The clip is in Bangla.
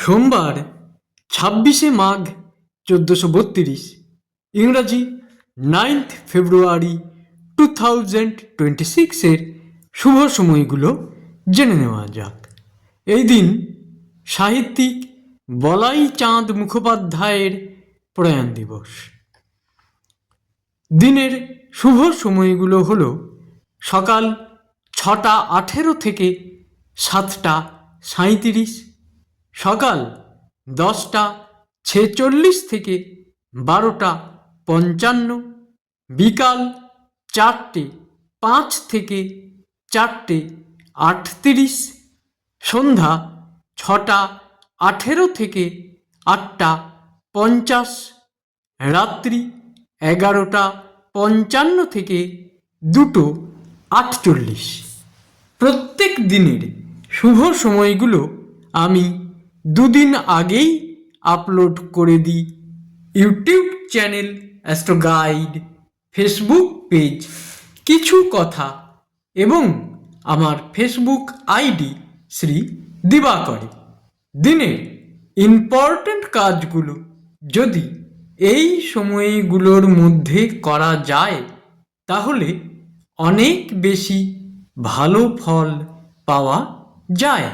সোমবার 26শে মাঘ 1432, ইংরাজি 9th ফেব্রুয়ারি 2026 শুভ সময়গুলো জেনে নেওয়া যাক। এই দিন সাহিত্যিক বলাই চাঁদ মুখোপাধ্যায়ের প্রয়াণ দিবস। দিনের শুভ সময়গুলো হলো সকাল 6:18 থেকে 7:37, সকাল 10:46 থেকে 12:55, বিকাল 4:05 থেকে 4:38, সন্ধ্যা 6:18 থেকে 8:50, রাত্রি 11:55 থেকে 2:48। প্রত্যেক দিনের শুভ সময়গুলো আমি দুদিন আগেই আপলোড করে দিই YouTube channel astro guide, Facebook page কিছু কথা এবং আমার ফেসবুক আইডি শ্রী দিবাকরে। দিনের ইম্পর্ট্যান্ট কাজগুলো যদি এই সময়গুলোর মধ্যে করা যায় তাহলে অনেক বেশি ভালো ফল পাওয়া যায়।